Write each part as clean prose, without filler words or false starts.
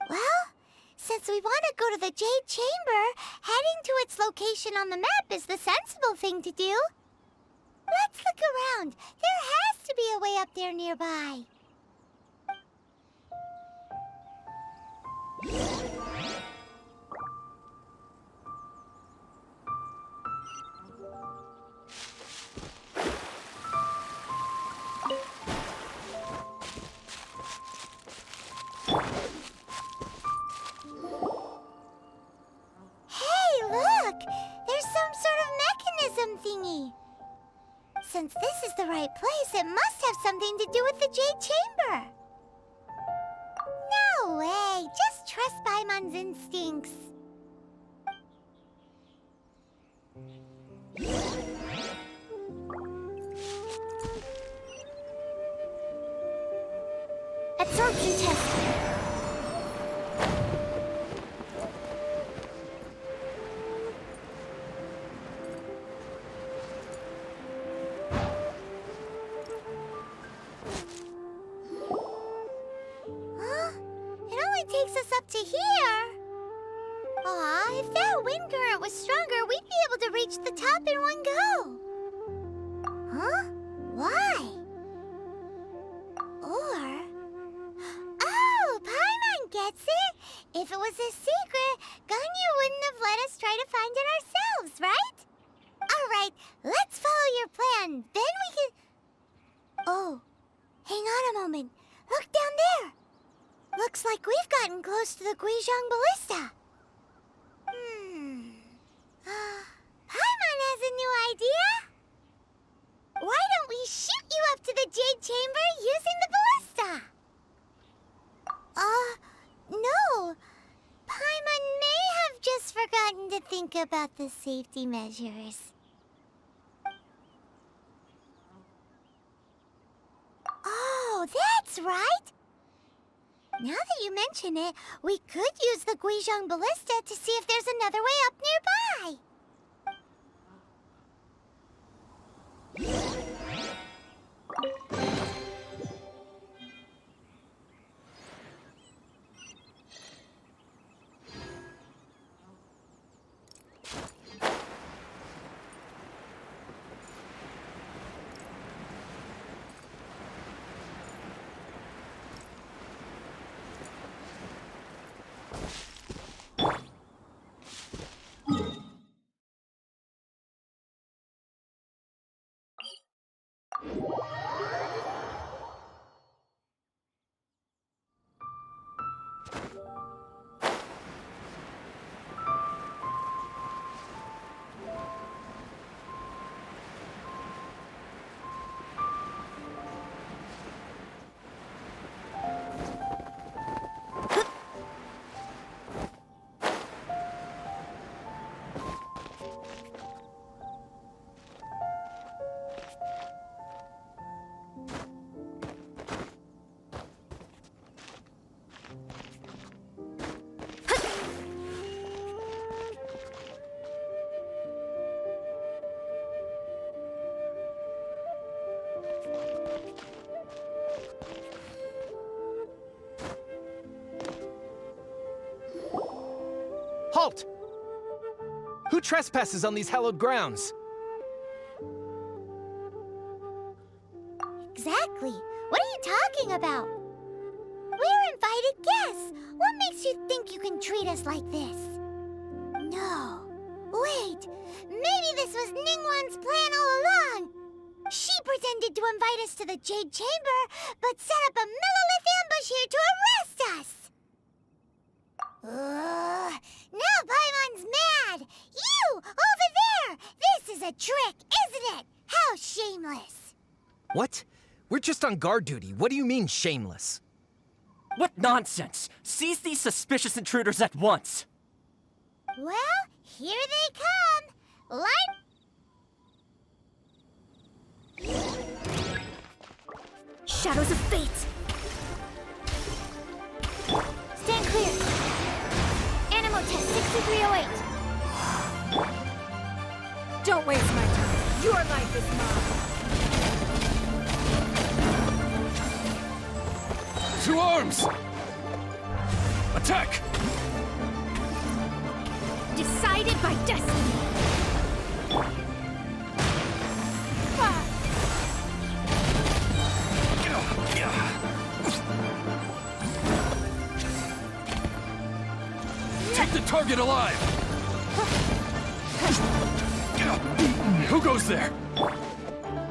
Well, since we want to go to the Jade Chamber, heading to its location on the map is the sensible thing to do. Let's look around. There has to be a way up there nearby. Hey, look! There's some sort of mechanism thingy. Since this is the right place, it must have something to do with the Jade Chamber. No way! Just trust Paimon's instincts. Absorption test. Takes us up to here. Aw, if that wind current was stronger, we'd be able to reach the top in one go. Huh? Why? Or... Oh, Paimon gets it! If it was a secret, Ganyu wouldn't have let us try to find it ourselves, right? Alright, let's follow your plan. Then we can... Oh, hang on a moment. Look down there. Looks like we've gotten close to the Guizhong Ballista. Paimon has a new idea. Why don't we shoot you up to the Jade Chamber using the ballista? No. Paimon may have just forgotten to think about the safety measures. Oh, that's right. Now that you mention it, we could use the Guizhong Ballista to see if there's another way up nearby. Halt! Who trespasses on these hallowed grounds? Exactly. What are you talking about? We're invited guests. What makes you think you can treat us like this? No. Wait. Maybe this was Ningguang's plan all along. She pretended to invite us to the Jade Chamber, but set up a Millilith ambush here to arrest us. Now Paimon's mad! You! Over there! This is a trick, isn't it? How shameless! What? We're just on guard duty. What do you mean, shameless? What nonsense! Seize these suspicious intruders at once! Well, here they come! Shadows of Fate! Stand clear! Animo test 6308! Don't waste my time. Your life is mine. To to arms! Attack! Decided by destiny. Ah, Take the target alive! Who goes there?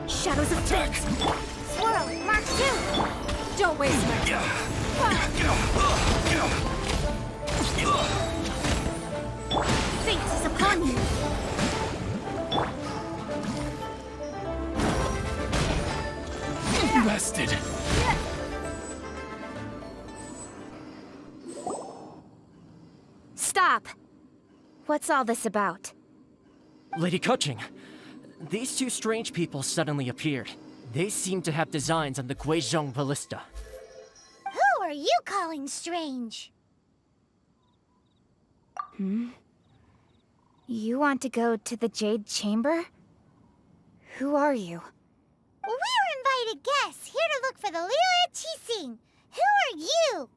shadows of Attack! fate. Swirl, Mark 2. Don't waste my time. Fate is upon you. Bested! Stop! What's all this about? Lady Kuching, these two strange people suddenly appeared. They seem to have designs on the Guizhong Ballista. Who are you calling strange? You want to go to the Jade Chamber? Who are you? We're invited guests here to look for the Liu Qixing. Who are you?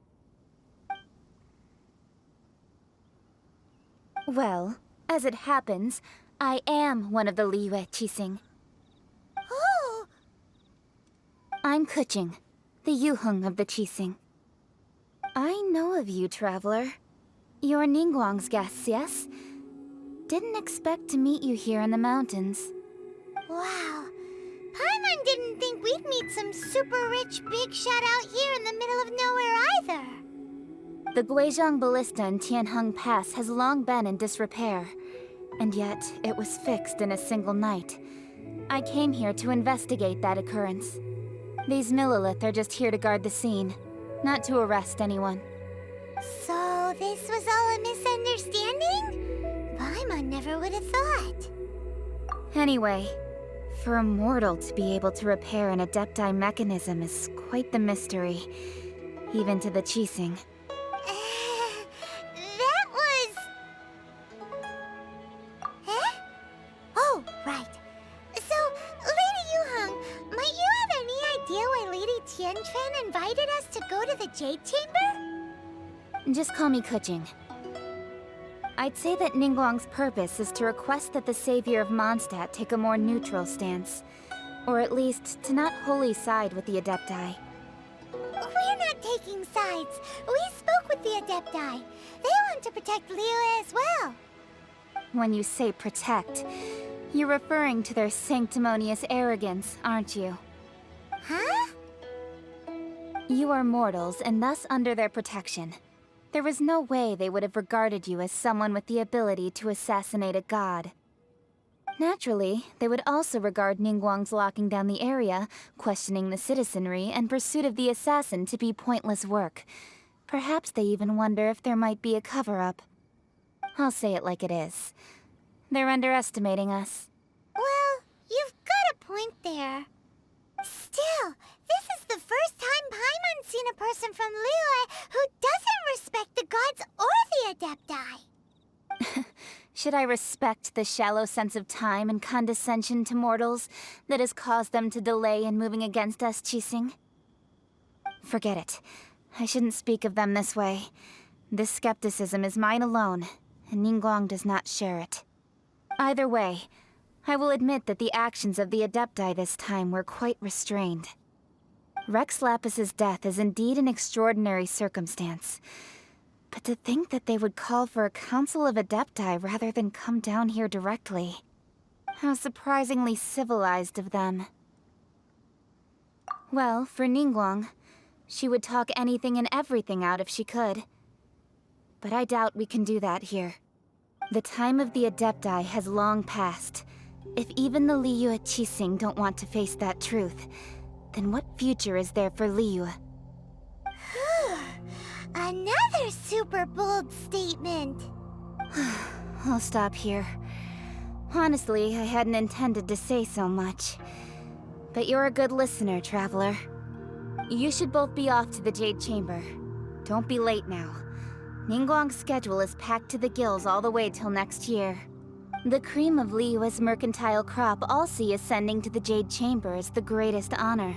Well, as it happens, I am one of the Liu Qixing. Oh, I'm Kuching, the Yuheng of the Qixing. I know of you, traveler. You're Ningguang's guests, yes? Didn't expect to meet you here in the mountains. wow. Paimon didn't think we'd meet some super rich big shot out here in the middle of nowhere either. The Guizhong Ballista in Tianheng Pass has long been in disrepair, and yet it was fixed in a single night. I came here to investigate that occurrence. These Millilith are just here to guard the scene, not to arrest anyone. So this was all a misunderstanding? Paimon never would have thought. Anyway, for a mortal to be able to repair an Adepti mechanism is quite the mystery, even to the Qixing. That was... Eh? Oh, right. So, Lady Yuheng, might you have any idea why Lady Tianquan invited us to go to the Jade Chamber? Just call me Kuching. I'd say that Ningguang's purpose is to request that the savior of Mondstadt take a more neutral stance. Or at least, to not wholly side with the Adepti. We're not taking sides. We spoke with the Adepti. They want to protect Liu as well. When you say protect, you're referring to their sanctimonious arrogance, aren't you? Huh? You are mortals, and thus under their protection. There was no way they would have regarded you as someone with the ability to assassinate a god. Naturally, they would also regard Ningguang's locking down the area, questioning the citizenry, and pursuit of the assassin to be pointless work. Perhaps they even wonder if there might be a cover-up. I'll say it like it is. They're underestimating us. Well, you've got a point there. Still, this is the first time Paimon's seen a person from Liyue who doesn't respect the gods or the Adepti. Should I respect the shallow sense of time and condescension to mortals that has caused them to delay in moving against us, Qixing? Forget it. I shouldn't speak of them this way. This skepticism is mine alone, and Ningguang does not share it. Either way, I will admit that the actions of the Adepti this time were quite restrained. Rex Lapis's death is indeed an extraordinary circumstance. But to think that they would call for a council of Adepti rather than come down here directly. How surprisingly civilized of them. Well, for Ningguang, she would talk anything and everything out if she could. But I doubt we can do that here. The time of the Adepti has long passed. If even the Liyue Qixing don't want to face that truth, then what future is there for Liyue? Another super bold statement. I'll stop here. Honestly, I hadn't intended to say so much. But you're a good listener, traveler. You should both be off to the Jade Chamber. Don't be late now. Ningguang's schedule is packed to the gills all the way till next year. The cream of Liyue's mercantile crop all see ascending to the Jade Chamber as the greatest honor.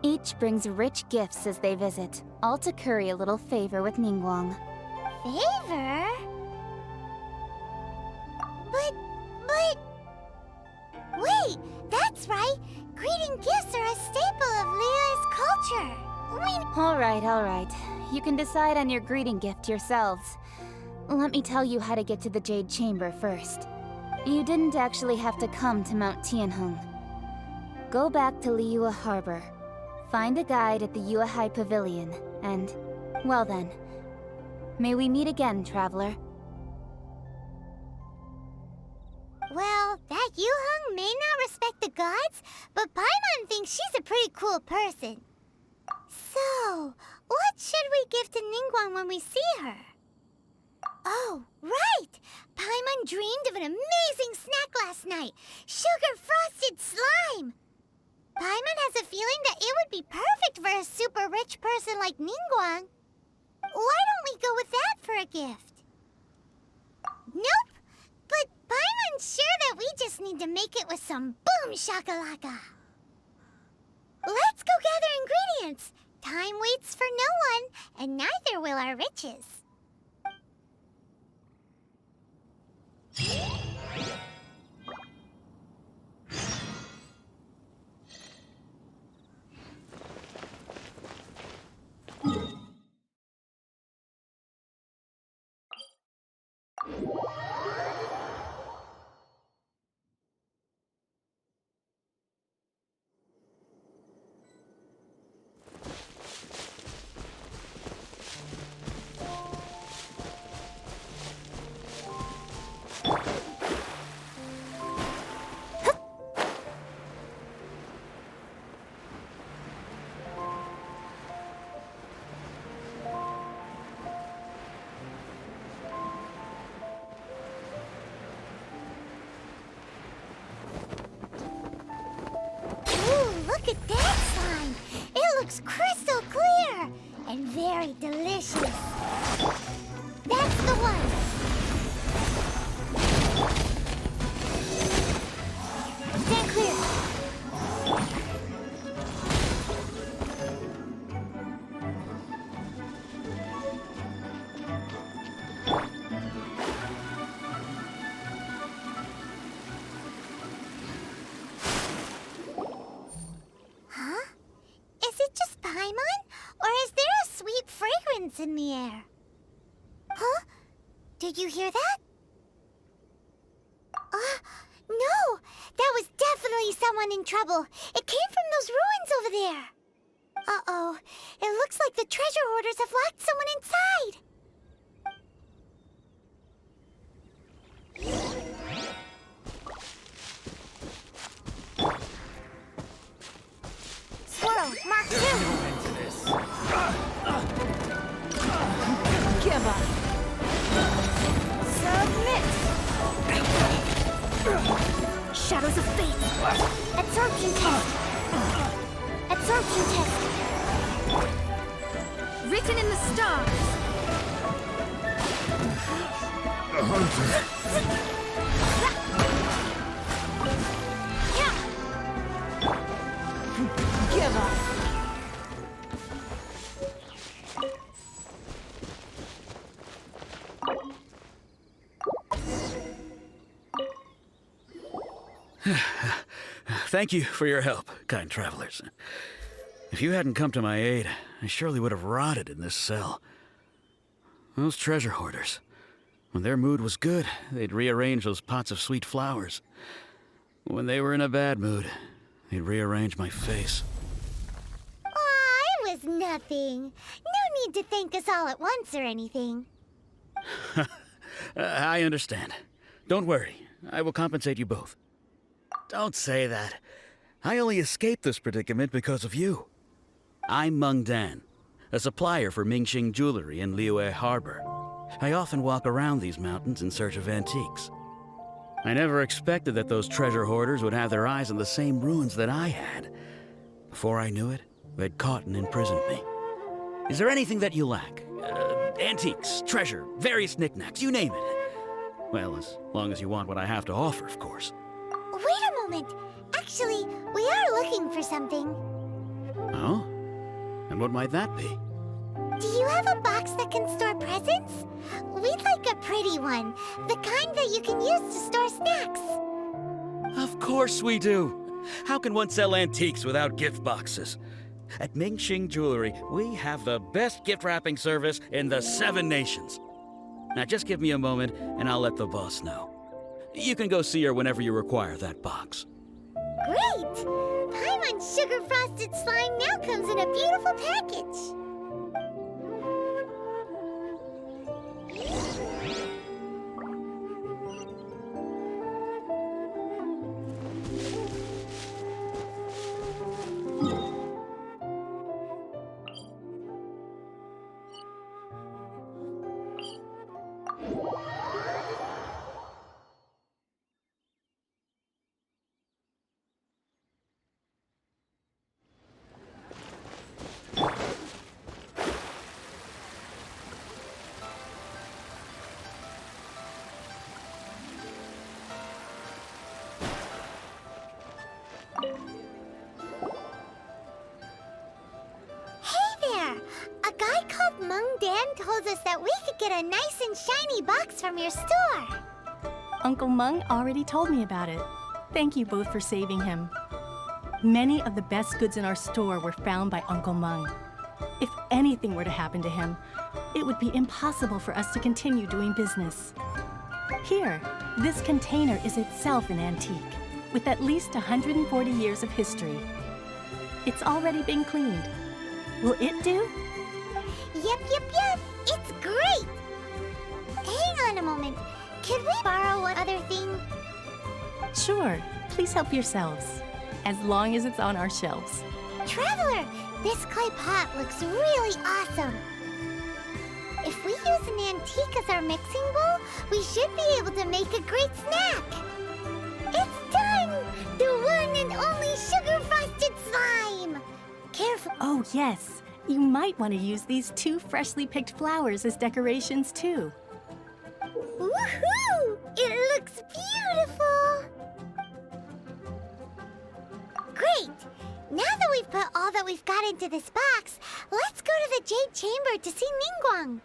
Each brings rich gifts as they visit, all to curry a little favor with Ningguang. Favor? But... Wait, that's right! Greeting gifts are a staple of Liyue's culture! Alright. You can decide on your greeting gift yourselves. Let me tell you how to get to the Jade Chamber first. You didn't actually have to come to Mount Tianheng. Go back to Liyue Harbor. Find a guide at the Yuehai Pavilion, and... well then. May we meet again, traveler. Well, that Yuheng may not respect the gods, but Paimon thinks she's a pretty cool person. So, what should we give to Ningguang when we see her? Oh, right! Paimon dreamed of an amazing snack last night! Sugar-frosted slime! Paimon has a feeling that it would be perfect for a super rich person like Ningguang. Why don't we go with that for a gift? Nope! But Paimon's sure that we just need to make it with some boom shakalaka. Let's go gather ingredients. Time waits for no one, and neither will our riches. Look at that slime! It looks crystal clear and very delicious. That's the one. Stand clear. In the air. Huh? Did you hear that? No! That was definitely someone in trouble. It came from those ruins over there. Uh-oh. It looks like the treasure hoarders have locked someone inside. Swirl, Mark 2. Give up. Submit. Shadows of fate. Absorption test. Absorption test. Written in the stars. The hunter. Give up. Thank you for your help, kind travelers. If you hadn't come to my aid, I surely would have rotted in this cell. Those treasure hoarders, when their mood was good, they'd rearrange those pots of sweet flowers. When they were in a bad mood, they'd rearrange my face. Aw, it was nothing. No need to thank us all at once or anything. I understand. Don't worry, I will compensate you both. Don't say that. I only escaped this predicament because of you. I'm Meng Dan, a supplier for Mingxing jewelry in Liyue Harbor. I often walk around these mountains in search of antiques. I never expected that those treasure hoarders would have their eyes on the same ruins that I had. Before I knew it, they'd caught and imprisoned me. Is there anything that you lack? Antiques, treasure, various knickknacks, you name it. Well, as long as you want what I have to offer, of course. Wait a moment. Actually, we are looking for something. Oh? And what might that be? Do you have a box that can store presents? We'd like a pretty one, the kind that you can use to store snacks. Of course we do. How can one sell antiques without gift boxes? At Mingxing Jewelry, we have the best gift wrapping service in the 7 nations. Now just give me a moment and I'll let the boss know. You can go see her whenever you require that box. Great! Paimon's sugar frosted slime now comes in a beautiful package. Told us that we could get a nice and shiny box from your store. Uncle Meng already told me about it. Thank you both for saving him. Many of the best goods in our store were found by Uncle Meng. If anything were to happen to him, it would be impossible for us to continue doing business. Here, this container is itself an antique, with at least 140 years of history. It's already been cleaned. Will it do? Yep. It's great! Hang on a moment. Could we borrow one other thing? Sure. Please help yourselves. As long as it's on our shelves. Traveler, this clay pot looks really awesome. If we use an antique as our mixing bowl, we should be able to make a great snack. It's done! The one and only sugar-frosted slime! Careful. Oh, yes. You might want to use these 2 freshly picked flowers as decorations, too. Woohoo! It looks beautiful! Great! Now that we've put all that we've got into this box, let's go to the Jade Chamber to see Ningguang.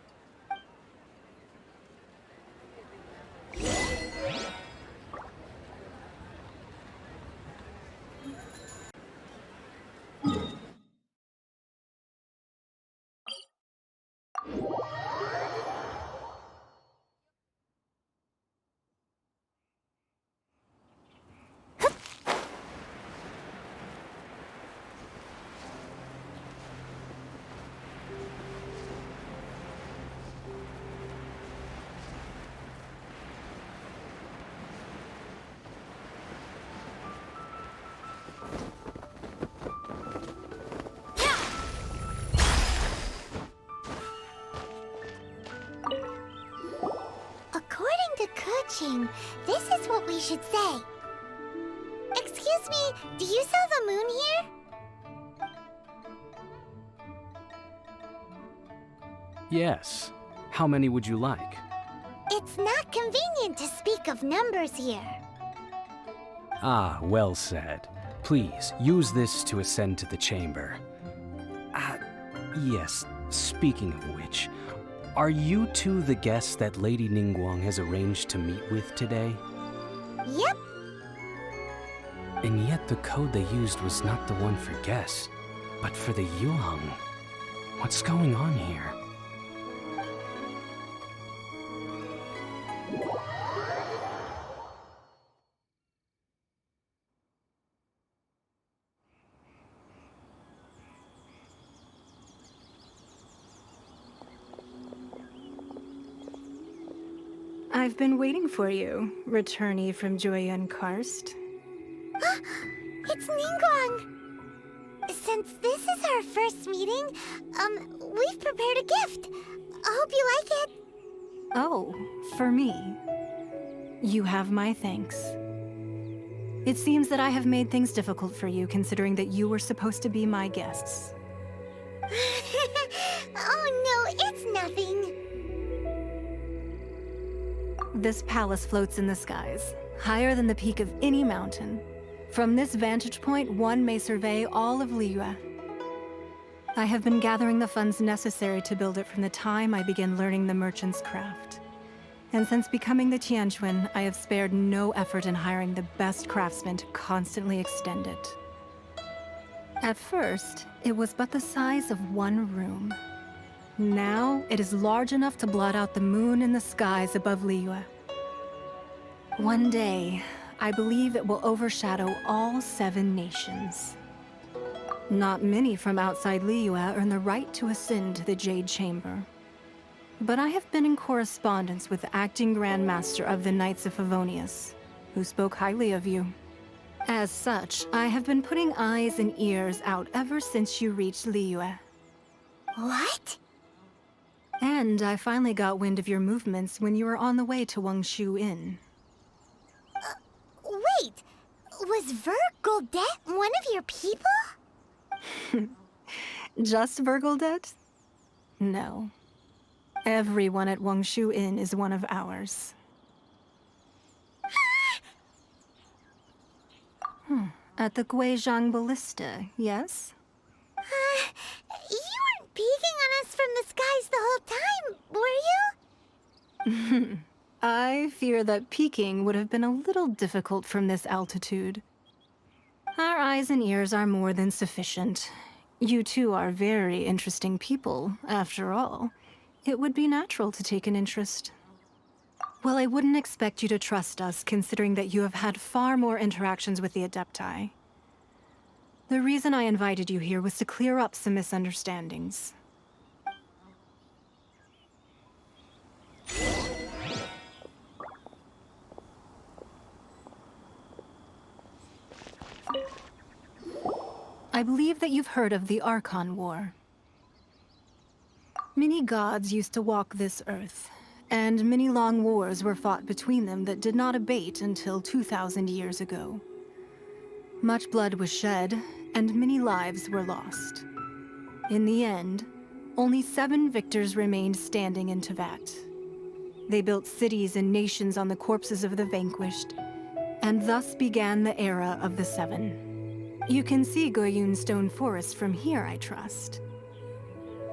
This is what we should say. Excuse me, do you sell the moon here? Yes. How many would you like? It's not convenient to speak of numbers here. Ah, well said. Please, use this to ascend to the chamber. Yes, speaking of which, are you two the guests that Lady Ningguang has arranged to meet with today? Yep. And yet the code they used was not the one for guests, but for the Yuheng. What's going on here? I've been waiting for you, returnee from Joyun Karst. It's Ningguang! Since this is our first meeting, we've prepared a gift. I hope you like it. Oh, for me. You have my thanks. It seems that I have made things difficult for you, considering that you were supposed to be my guests. Oh no, it's nothing. This palace floats in the skies, higher than the peak of any mountain. From this vantage point, one may survey all of Liyue. I have been gathering the funds necessary to build it from the time I began learning the merchant's craft. And since becoming the Tianquan, I have spared no effort in hiring the best craftsmen to constantly extend it. At first, it was but the size of one room. Now, it is large enough to blot out the moon in the skies above Liyue. One day, I believe it will overshadow all 7 nations. Not many from outside Liyue earn the right to ascend to the Jade Chamber. But I have been in correspondence with the acting Grand Master of the Knights of Favonius, who spoke highly of you. As such, I have been putting eyes and ears out ever since you reached Liyue. What? And I finally got wind of your movements when you were on the way to Wangshu Inn. Wait, was Vergoldet one of your people? Just Vergoldet? No. Everyone at Wangshu Inn is one of ours. At the Guizhang Ballista, yes? You weren't peeking on us from the skies the whole time, were you? I fear that peeking would have been a little difficult from this altitude. Our eyes and ears are more than sufficient. You two are very interesting people, after all. It would be natural to take an interest. Well, I wouldn't expect you to trust us, considering that you have had far more interactions with the Adepti. The reason I invited you here was to clear up some misunderstandings. I believe that you've heard of the Archon War. Many gods used to walk this earth, and many long wars were fought between them that did not abate until 2,000 years ago. Much blood was shed, and many lives were lost. In the end, only 7 victors remained standing in Tevat. They built cities and nations on the corpses of the vanquished, and thus began the era of the 7. You can see Goyun Stone Forest from here, I trust.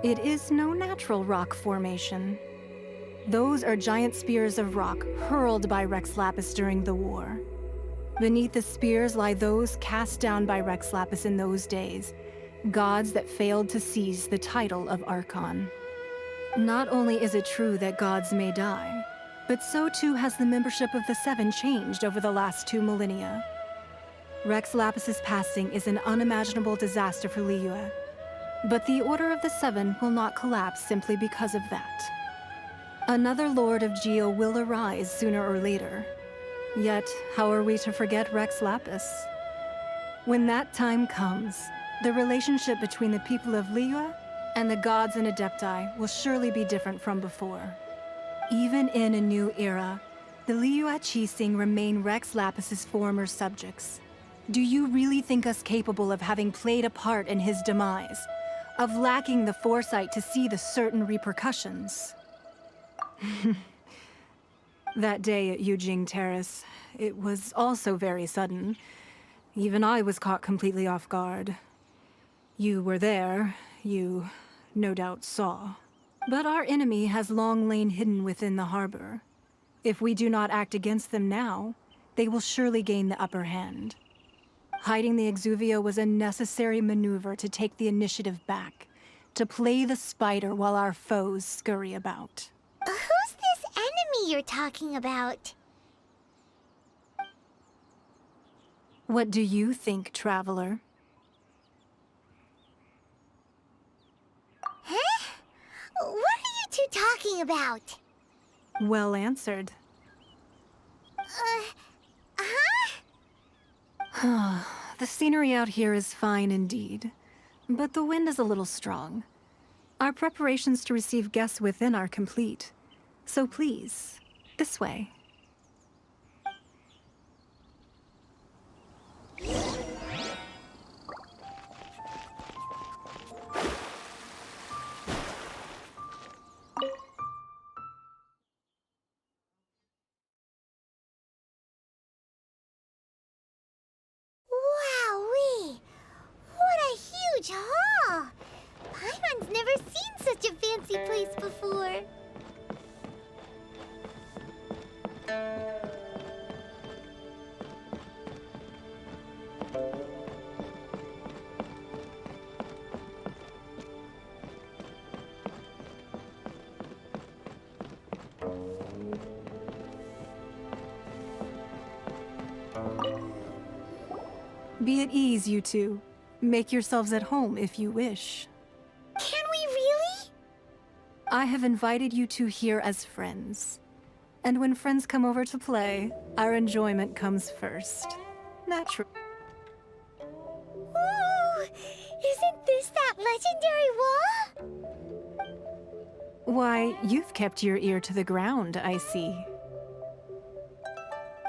It is no natural rock formation. Those are giant spears of rock hurled by Rex Lapis during the war. Beneath the spears lie those cast down by Rex Lapis in those days, gods that failed to seize the title of Archon. Not only is it true that gods may die, but so too has the membership of the 7 changed over the last 2 millennia. Rex Lapis's passing is an unimaginable disaster for Liyue, but the Order of the 7 will not collapse simply because of that. Another Lord of Geo will arise sooner or later. Yet, how are we to forget Rex Lapis? When that time comes, the relationship between the people of Liyue and the gods and Adepti will surely be different from before. Even in a new era, the Liyue Qixing remain Rex Lapis's former subjects. Do you really think us capable of having played a part in his demise? Of lacking the foresight to see the certain repercussions? That day at Yujing Terrace, it was also very sudden. Even I was caught completely off guard. You were there, you no doubt saw. But our enemy has long lain hidden within the harbor. If we do not act against them now, they will surely gain the upper hand. Hiding the Exuvio was a necessary maneuver to take the initiative back, to play the spider while our foes scurry about. Who's this enemy you're talking about? What do you think, traveler? Huh? What are you two talking about? Well answered. The scenery out here is fine indeed, but the wind is a little strong. Our preparations to receive guests within are complete, so please, this way. Wowee! What a huge hall! Be at ease, you two. Make yourselves at home if you wish. Can we really? I have invited you two here as friends. And when friends come over to play, our enjoyment comes first. Natural. Ooh, isn't this that legendary wall? Why, you've kept your ear to the ground, I see.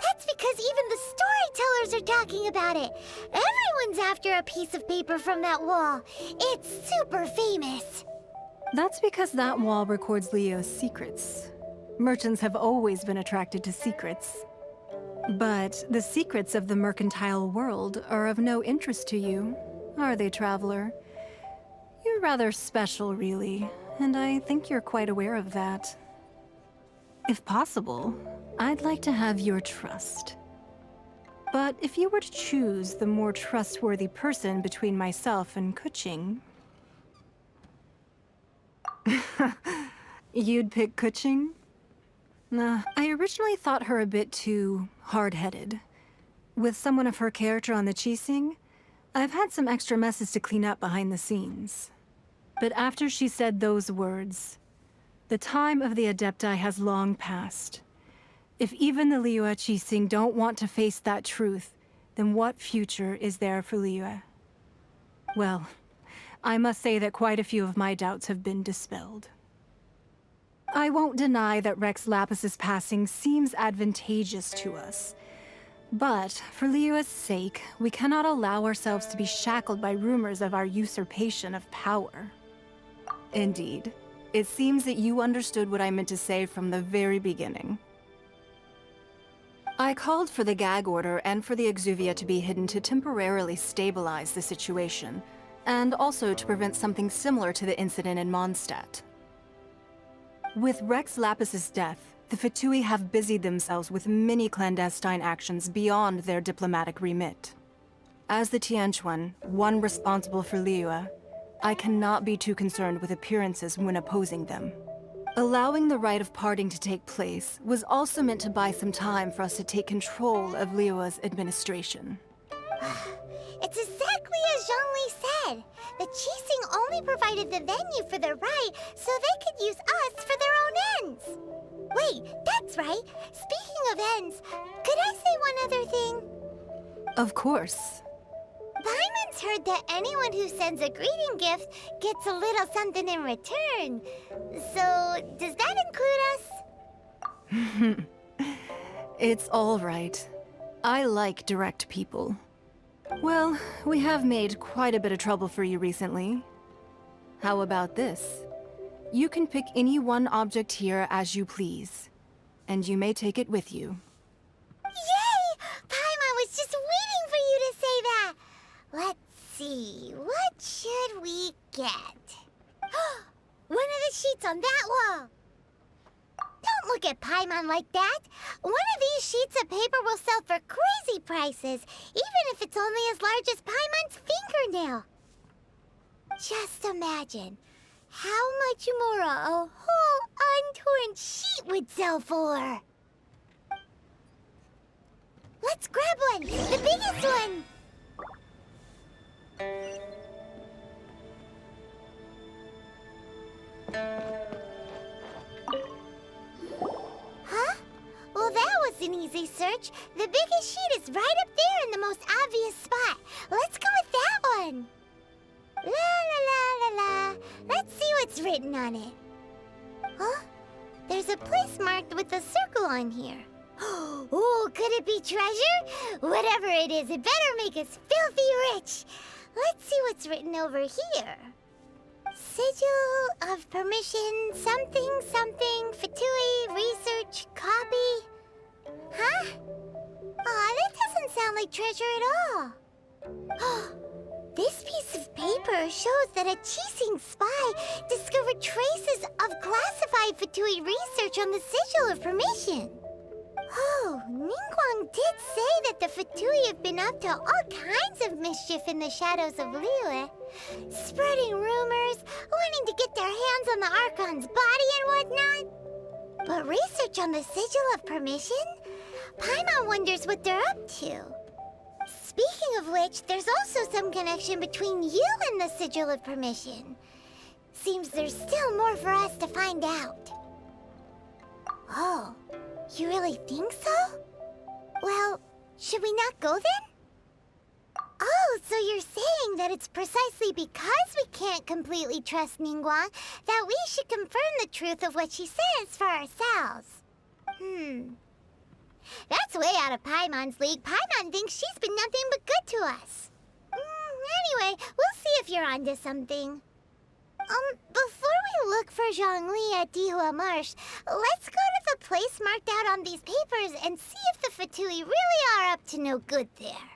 That's because even the storytellers are talking about it. Everyone's after a piece of paper from that wall. It's super famous. That's because that wall records Leo's secrets. Merchants have always been attracted to secrets. But the secrets of the mercantile world are of no interest to you, are they, traveler? You're rather special, really, and I think you're quite aware of that. If possible, I'd like to have your trust. But if you were to choose the more trustworthy person between myself and Kuching... You'd pick Kuching? Nah, I originally thought her a bit too hard-headed. With someone of her character on the Qixing, I've had some extra messes to clean up behind the scenes. But after she said those words, the time of the Adepti has long passed. If even the Liyue Qixing don't want to face that truth, then what future is there for Liyue? Well, I must say that quite a few of my doubts have been dispelled. I won't deny that Rex Lapis's passing seems advantageous to us. But for Liyue's sake, we cannot allow ourselves to be shackled by rumors of our usurpation of power. Indeed, it seems that you understood what I meant to say from the very beginning. I called for the gag order and for the Exuvia to be hidden to temporarily stabilize the situation, and also to prevent something similar to the incident in Mondstadt. With Rex Lapis's death, the Fatui have busied themselves with many clandestine actions beyond their diplomatic remit. As the Tianquan, one responsible for Liyue, I cannot be too concerned with appearances when opposing them. Allowing the rite of parting to take place was also meant to buy some time for us to take control of Liyue's administration. It's exactly as Zhongli said. The Qixing only provided the venue for the rite so they could use us for their own ends. Wait, that's right. Speaking of ends, could I say one other thing? Of course. Paimon's heard that anyone who sends a greeting gift gets a little something in return. So, does that include us? It's all right. I like direct people. Well, we have made quite a bit of trouble for you recently. How about this? You can pick any one object here as you please, and you may take it with you. Yay! Paimon was just waiting for you to say that! Let's see, what should we get? One of the sheets on that wall! Don't look at Paimon like that! One of these sheets of paper will sell for crazy prices, even if it's only as large as Paimon's fingernail. Just imagine how much more a whole untorn sheet would sell for. Let's grab one, the biggest one. Huh? Well, that was an easy search. The biggest sheet is right up there in the most obvious spot. Let's go with that one. La la la la la. Let's see what's written on it. Huh? There's a place marked with a circle on here. Oh, could it be treasure? Whatever it is, it better make us filthy rich. Let's see what's written over here. Sigil of permission, something, something, Fatui, research, copy. Huh? Aw, that doesn't sound like treasure at all. This piece of paper shows that a Qixing spy discovered traces of classified Fatui research on the Sigil of permission. Oh, Ningguang did say that the Fatui have been up to all kinds of mischief in the shadows of Liyue. Spreading rumors, wanting to get their hands on the Archon's body and whatnot. But research on the Sigil of Permission? Paimon wonders what they're up to. Speaking of which, there's also some connection between you and the Sigil of Permission. Seems there's still more for us to find out. Oh, you really think so? Well, should we not go then? Oh, so you're saying that it's precisely because we can't completely trust Ningguang that we should confirm the truth of what she says for ourselves. That's way out of Paimon's league. Paimon thinks she's been nothing but good to us. Anyway, we'll see if you're onto something. Before we look for Zhongli at Dihua Marsh, let's go to the place marked out on these papers and see if the Fatui really are up to no good there.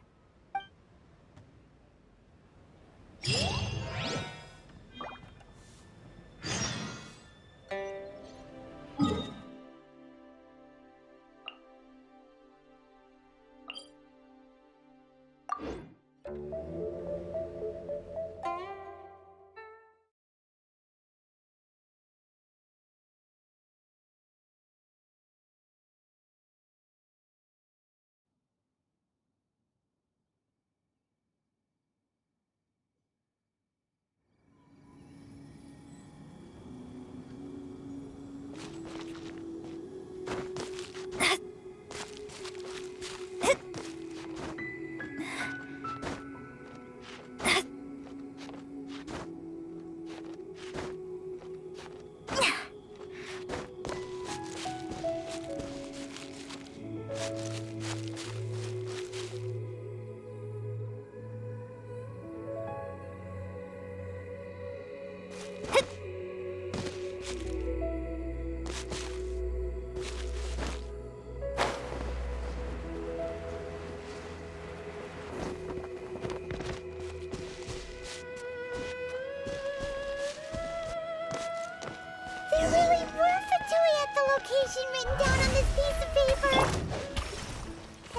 There really were Fatui at the location written down on this piece of paper.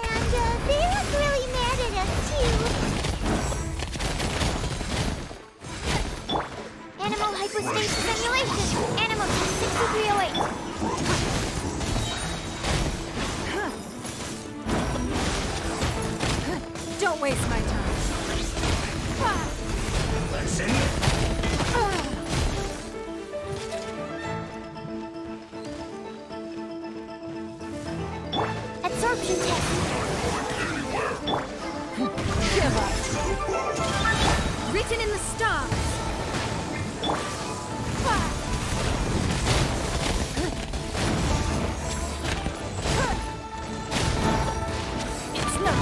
And they look really mad at us, too. Animal hypostasis simulation. Animal 6308. Don't waste my time. Listen. Absorption test. Give up. Written in the stars. It's not.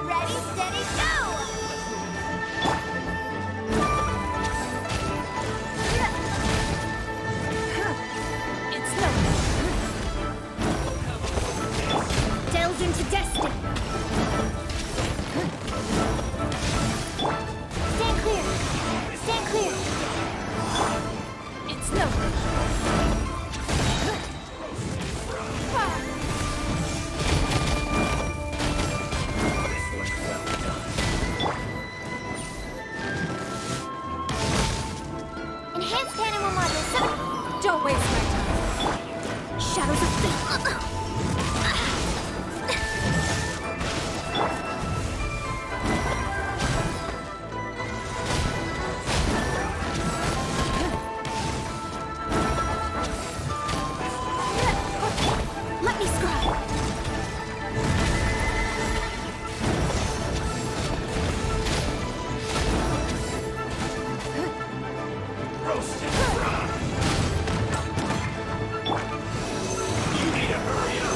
Ready, steady, go! It's no. Delve into destiny. Stand clear. Stand clear. It's no. Enhanced animal model 7. Don't waste my time. Shadows of fate. Let me scry. Roasted. You need to hurry up.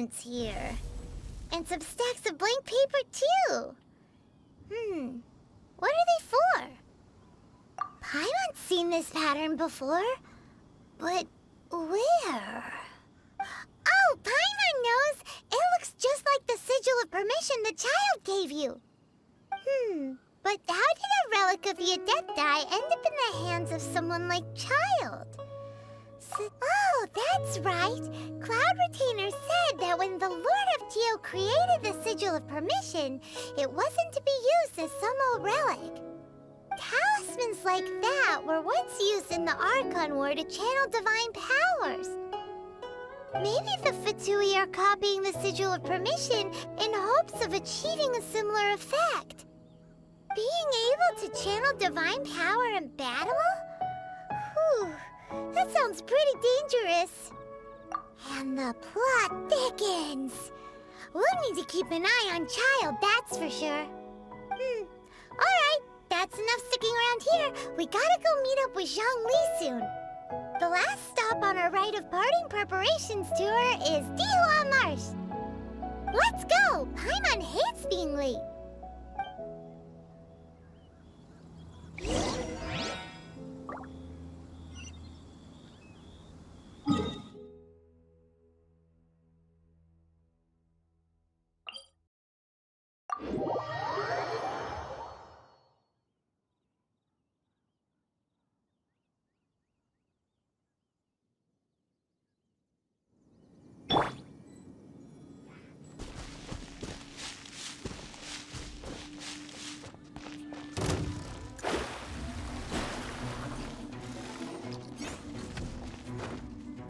documents here. And some stacks of blank paper, too. What are they for? Paimon's seen this pattern before. But where? Oh, Paimon knows! It looks just like the sigil of permission the child gave you. But how did a relic of the Adepti end up in the hands of someone like Child? Oh, that's right. Cloud Retainer said that when the Lord of Geo created the Sigil of Permission, it wasn't to be used as some old relic. Talismans like that were once used in the Archon War to channel divine powers. Maybe the Fatui are copying the Sigil of Permission in hopes of achieving a similar effect. Being able to channel divine power in battle? Whew, that sounds pretty dangerous. And the plot thickens. We'll need to keep an eye on Child, that's for sure. Alright, that's enough sticking around here. We gotta go meet up with Zhongli soon. The last stop on our rite of parting preparations tour is Dihua Marsh. Let's go! Paimon hates being late.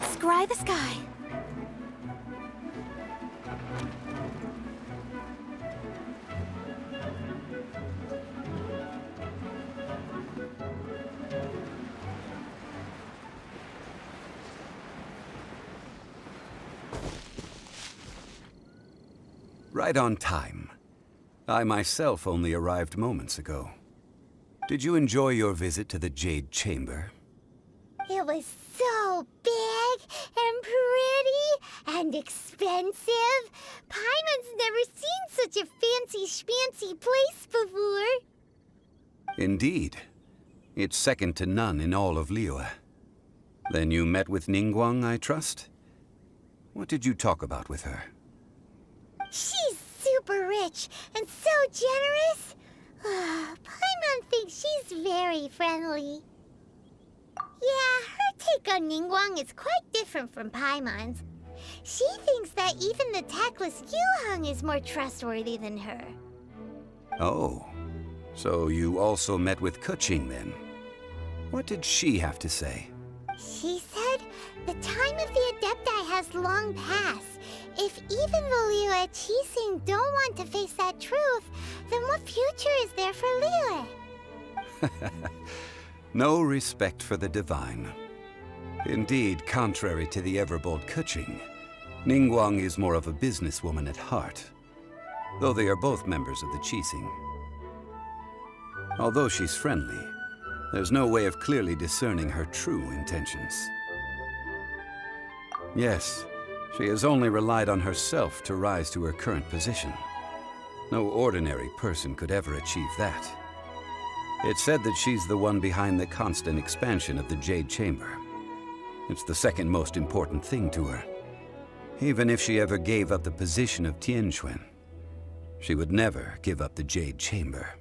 Scry the sky. Right on time. I myself only arrived moments ago. Did you enjoy your visit to the Jade Chamber? It was so big and pretty and expensive. Paimon's never seen such a fancy schmancy place before. Indeed. It's second to none in all of Liyue. Then you met with Ningguang, I trust? What did you talk about with her? She's super rich and so generous. Paimon thinks she's very friendly. Yeah, her take on Ningguang is quite different from Paimon's. She thinks that even the tactless Yuheng is more trustworthy than her. Oh, so you also met with Keqing then? What did she have to say? She said the time of the Adepti has long passed. If even the Liyue Qixing don't want to face that truth, then what future is there for Liyue? No respect for the divine. Indeed, contrary to the ever-bold Keqing, Ningguang is more of a businesswoman at heart, though they are both members of the Qixing. Although she's friendly, there's no way of clearly discerning her true intentions. Yes, she has only relied on herself to rise to her current position. No ordinary person could ever achieve that. It's said that she's the one behind the constant expansion of the Jade Chamber. It's the second most important thing to her. Even if she ever gave up the position of Tianquan, she would never give up the Jade Chamber.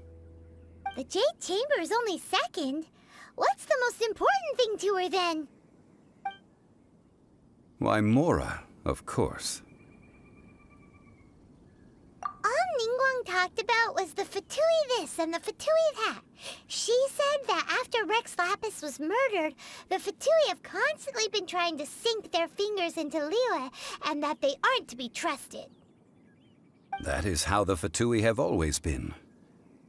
The Jade Chamber is only second. What's the most important thing to her then? Why, Mora, of course. All Ningguang talked about was the Fatui this and the Fatui that. She said that after Rex Lapis was murdered, the Fatui have constantly been trying to sink their fingers into Liyue, and that they aren't to be trusted. That is how the Fatui have always been.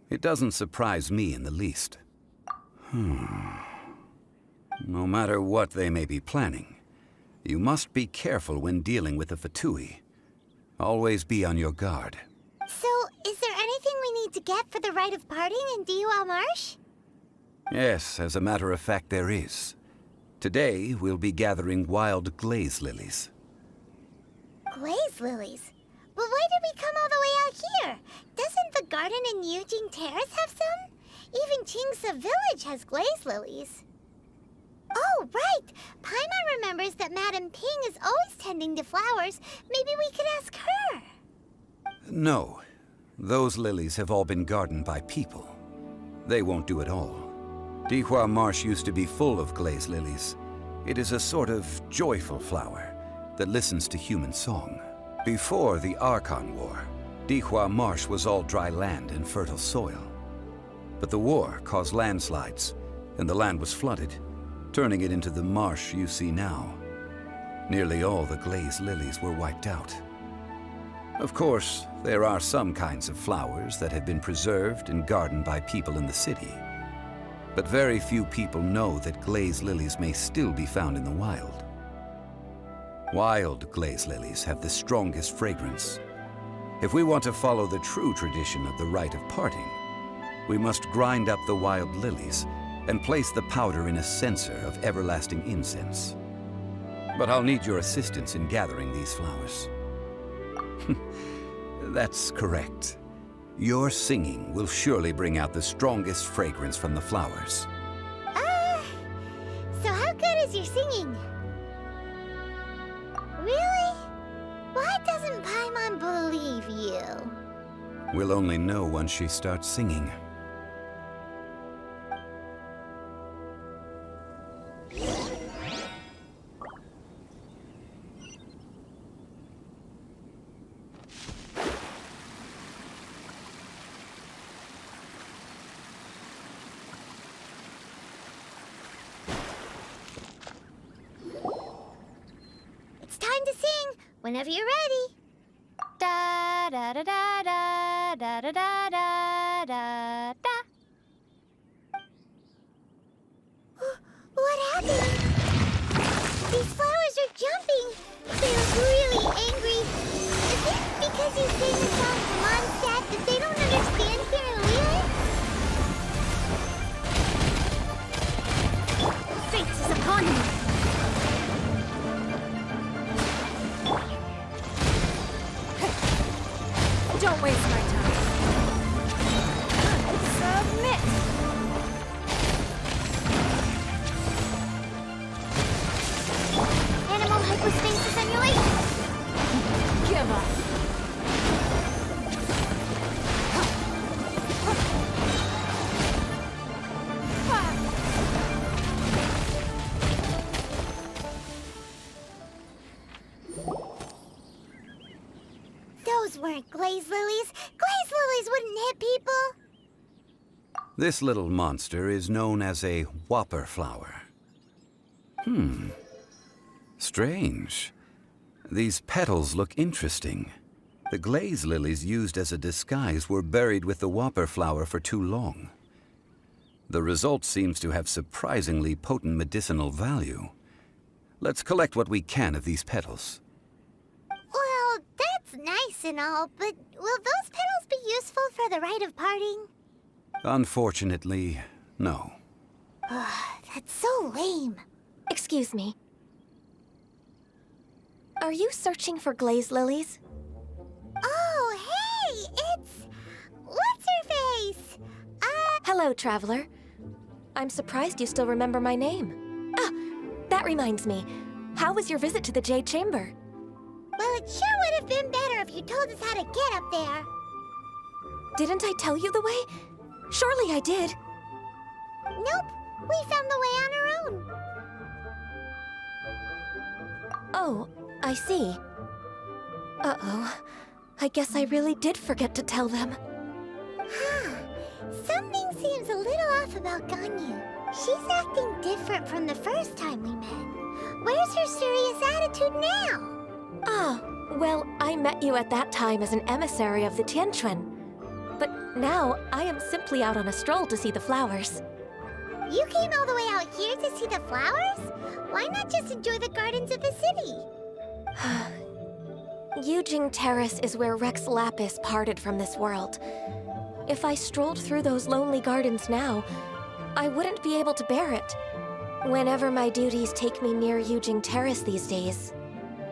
It doesn't surprise me in the least. No matter what they may be planning, you must be careful when dealing with the Fatui. Always be on your guard. So, is there anything we need to get for the rite of parting in Dihua Marsh? Yes, as a matter of fact, there is. Today, we'll be gathering wild glaze lilies. glaze lilies. But why did we come all the way out here? Doesn't the garden in Yujing Terrace have some? Even Qingse Village has glaze lilies. Oh, right! Paimon remembers that Madame Ping is always tending to flowers. Maybe we could ask her. No. Those lilies have all been gardened by people. They won't do it all. Dihua Marsh used to be full of glaze lilies. It is a sort of joyful flower that listens to human song. Before the Archon War, Dihua Marsh was all dry land and fertile soil. But the war caused landslides, and the land was flooded, turning it into the marsh you see now. Nearly all the glaze lilies were wiped out. Of course, there are some kinds of flowers that have been preserved and gardened by people in the city. But very few people know that glaze lilies may still be found in the wild. Wild glaze lilies have the strongest fragrance. If we want to follow the true tradition of the rite of parting, we must grind up the wild lilies and place the powder in a censer of everlasting incense. But I'll need your assistance in gathering these flowers. That's correct. Your singing will surely bring out the strongest fragrance from the flowers. So how good is your singing? Really? Why doesn't Paimon believe you? We'll only know once she starts singing. Whenever you're ready. Da da da da da da da da da da da. What happened? These flowers are jumping. They're really angry. Is it because you sing a song from Mondstadt that they don't understand here in Liyue? Fate is upon you. Don't waste my time. Submit! Animal hypostasis emulate! Give up! Those weren't glaze lilies. Glaze lilies wouldn't hit people. This little monster is known as a whopper flower. Strange. These petals look interesting. The glaze lilies used as a disguise were buried with the whopper flower for too long. The result seems to have surprisingly potent medicinal value. Let's collect what we can of these petals. Well, that's nice and all, but will those petals be useful for the rite of parting? Unfortunately, no. That's so lame. Excuse me. Are you searching for glaze lilies? Oh, hey! It's... What's-her-face? Hello, traveler. I'm surprised you still remember my name. Ah, that reminds me. How was your visit to the Jade Chamber? Well, it sure would have been better if you told us how to get up there. Didn't I tell you the way? Surely I did. Nope. We found the way on our own. Oh, I see. Uh-oh. I guess I really did forget to tell them. Something seems a little off about Ganyu. She's acting different from the first time we met. Where's her serious attitude now? Ah, well, I met you at that time as an emissary of the Tianquan. But now, I am simply out on a stroll to see the flowers. You came all the way out here to see the flowers? Why not just enjoy the gardens of the city? Yujing Terrace is where Rex Lapis parted from this world. If I strolled through those lonely gardens now, I wouldn't be able to bear it. Whenever my duties take me near Yujing Terrace these days,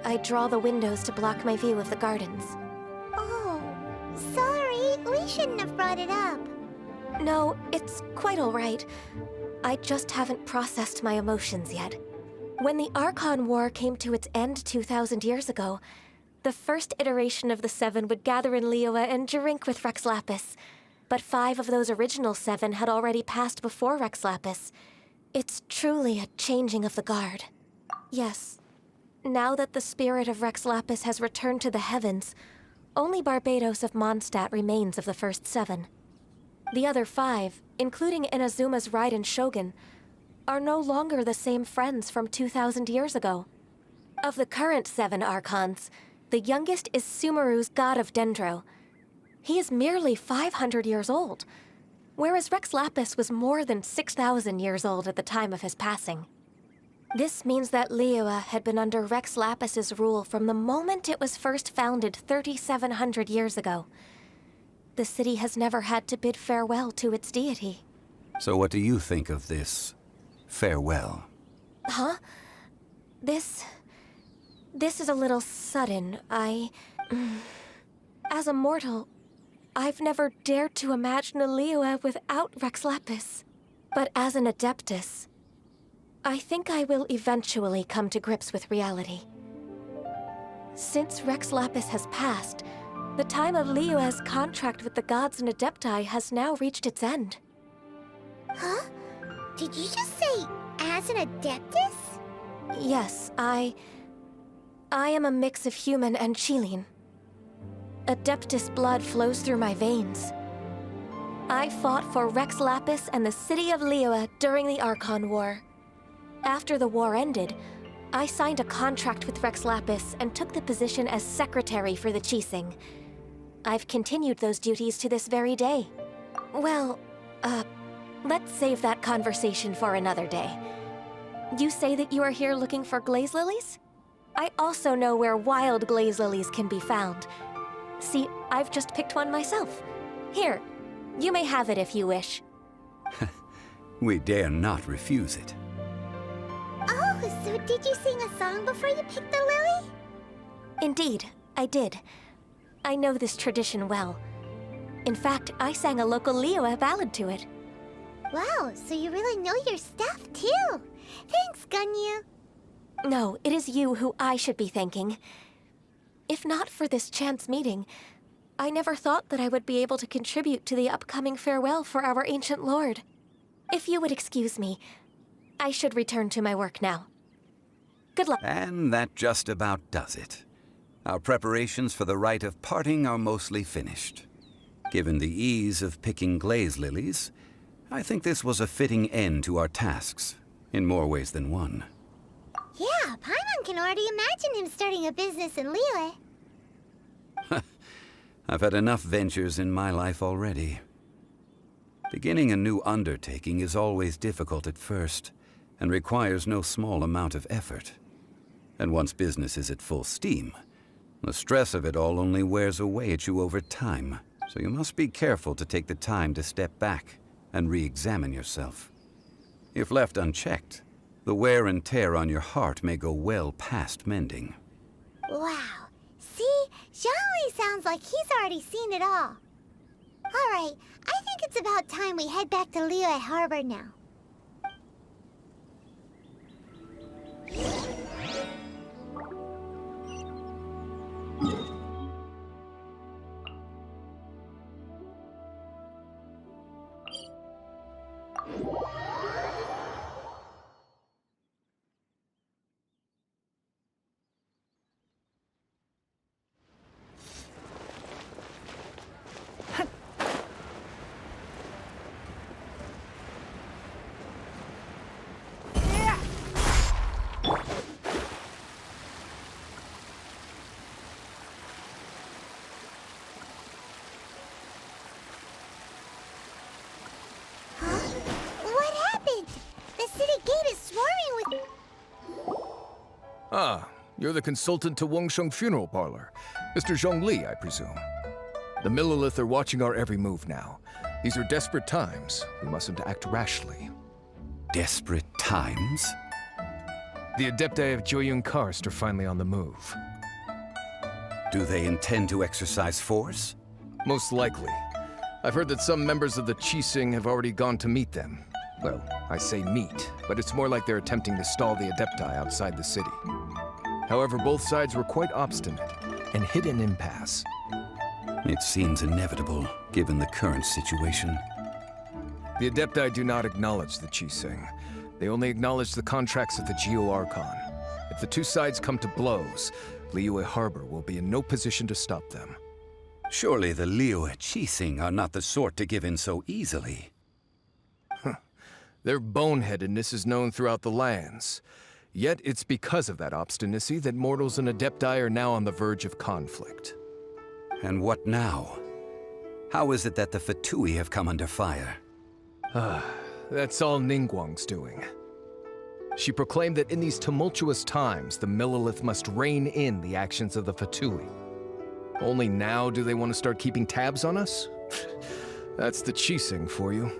I draw the windows to block my view of the gardens. Oh, sorry. We shouldn't have brought it up. No, it's quite all right. I just haven't processed my emotions yet. When the Archon War came to its end 2,000 years ago, the first iteration of the Seven would gather in Liyue and drink with Rex Lapis. But 5 of those original 7 had already passed before Rex Lapis. It's truly a changing of the guard. Yes. Now that the spirit of Rex Lapis has returned to the heavens, only Barbados of Mondstadt remains of the first 7. The other 5, including Inazuma's Raiden Shogun, are no longer the same friends from 2,000 years ago. Of the current 7 Archons, the youngest is Sumeru's god of Dendro. He is merely 500 years old, whereas Rex Lapis was more than 6,000 years old at the time of his passing. This means that Liyue had been under Rex Lapis's rule from the moment it was first founded 3,700 years ago. The city has never had to bid farewell to its deity. So what do you think of this farewell? Huh? This is a little sudden. As a mortal, I've never dared to imagine a Liyue without Rex Lapis. But as an Adeptus, I think I will eventually come to grips with reality. Since Rex Lapis has passed, the time of Liyue's contract with the gods and Adepti has now reached its end. Huh? Did you just say, as an Adeptus? Yes, I am a mix of human and Chilean. Adeptus blood flows through my veins. I fought for Rex Lapis and the city of Liyue during the Archon War. After the war ended, I signed a contract with Rex Lapis and took the position as secretary for the Qixing. I've continued those duties to this very day. Well, let's save that conversation for another day. You say that you are here looking for glaze lilies? I also know where wild glaze lilies can be found. See, I've just picked one myself. Here, you may have it if you wish. We dare not refuse it. Oh, so did you sing a song before you picked the lily? Indeed, I did. I know this tradition well. In fact, I sang a local Liyue ballad to it. Wow, so you really know your stuff, too. Thanks, Gunyu. No, it is you who I should be thanking. If not for this chance meeting, I never thought that I would be able to contribute to the upcoming farewell for our ancient lord. If you would excuse me, I should return to my work now. Good luck. And that just about does it. Our preparations for the rite of parting are mostly finished. Given the ease of picking glaze lilies, I think this was a fitting end to our tasks, in more ways than one. Yeah, Paimon can already imagine him starting a business in Liyue. I've had enough ventures in my life already. Beginning a new undertaking is always difficult at first, and requires no small amount of effort. And once business is at full steam, the stress of it all only wears away at you over time, so you must be careful to take the time to step back and re-examine yourself. If left unchecked, the wear and tear on your heart may go well past mending. Wow. See? Zhongli sounds like he's already seen it all. Alright, I think it's about time we head back to Liyue Harbor now. Ah, you're the consultant to Wengsheng Funeral Parlor. Mr. Zhongli, I presume. The Millilith are watching our every move now. These are desperate times. We mustn't act rashly. Desperate times? The Adepti of Joyun Karst are finally on the move. Do they intend to exercise force? Most likely. I've heard that some members of the Qixing have already gone to meet them. Well, I say meet, but it's more like they're attempting to stall the Adepti outside the city. However, both sides were quite obstinate and hit an impasse. It seems inevitable, given the current situation. The Adepti do not acknowledge the Qixing. They only acknowledge the contracts of the Geo-Archon. If the two sides come to blows, Liyue Harbor will be in no position to stop them. Surely the Liyue Qixing are not the sort to give in so easily. Their boneheadedness is known throughout the lands. Yet it's because of that obstinacy that mortals and Adepti are now on the verge of conflict. And what now? How is it that the Fatui have come under fire? That's all Ningguang's doing. She proclaimed that in these tumultuous times, the Millelith must rein in the actions of the Fatui. Only now do they want to start keeping tabs on us? That's the Qixing for you.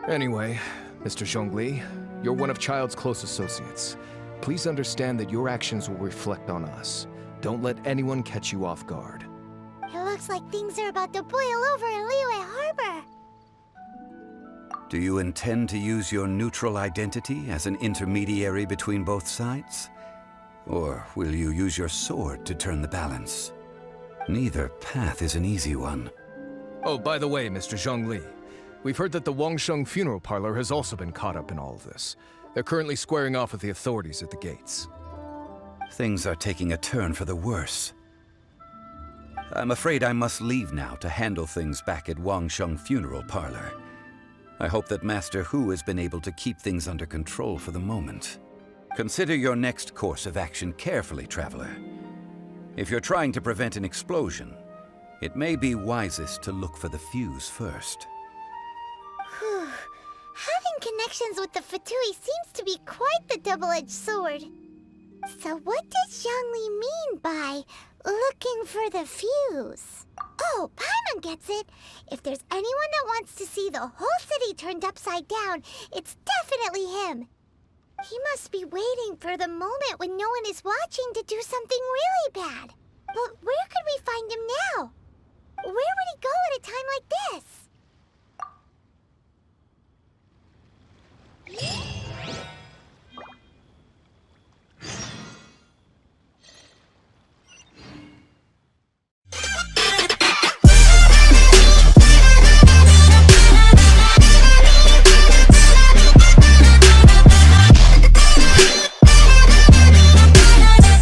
Anyway, Mr. Zhongli, you're one of Child's close associates. Please understand that your actions will reflect on us. Don't let anyone catch you off guard. It looks like things are about to boil over in Liyue Harbor. Do you intend to use your neutral identity as an intermediary between both sides? Or will you use your sword to turn the balance? Neither path is an easy one. Oh, by the way, Mr. Zhongli, we've heard that the Wangsheng funeral parlor has also been caught up in all of this. They're currently squaring off with the authorities at the gates. Things are taking a turn for the worse. I'm afraid I must leave now to handle things back at Wangsheng funeral parlor. I hope that Master Hu has been able to keep things under control for the moment. Consider your next course of action carefully, Traveler. If you're trying to prevent an explosion, it may be wisest to look for the fuse first. Whew. Having connections with the Fatui seems to be quite the double-edged sword. So what does Zhongli mean by looking for the fuse? Oh, Paimon gets it. If there's anyone that wants to see the whole city turned upside down, it's definitely him. He must be waiting for the moment when no one is watching to do something really bad. But where could we find him now? Where would he go at a time like this?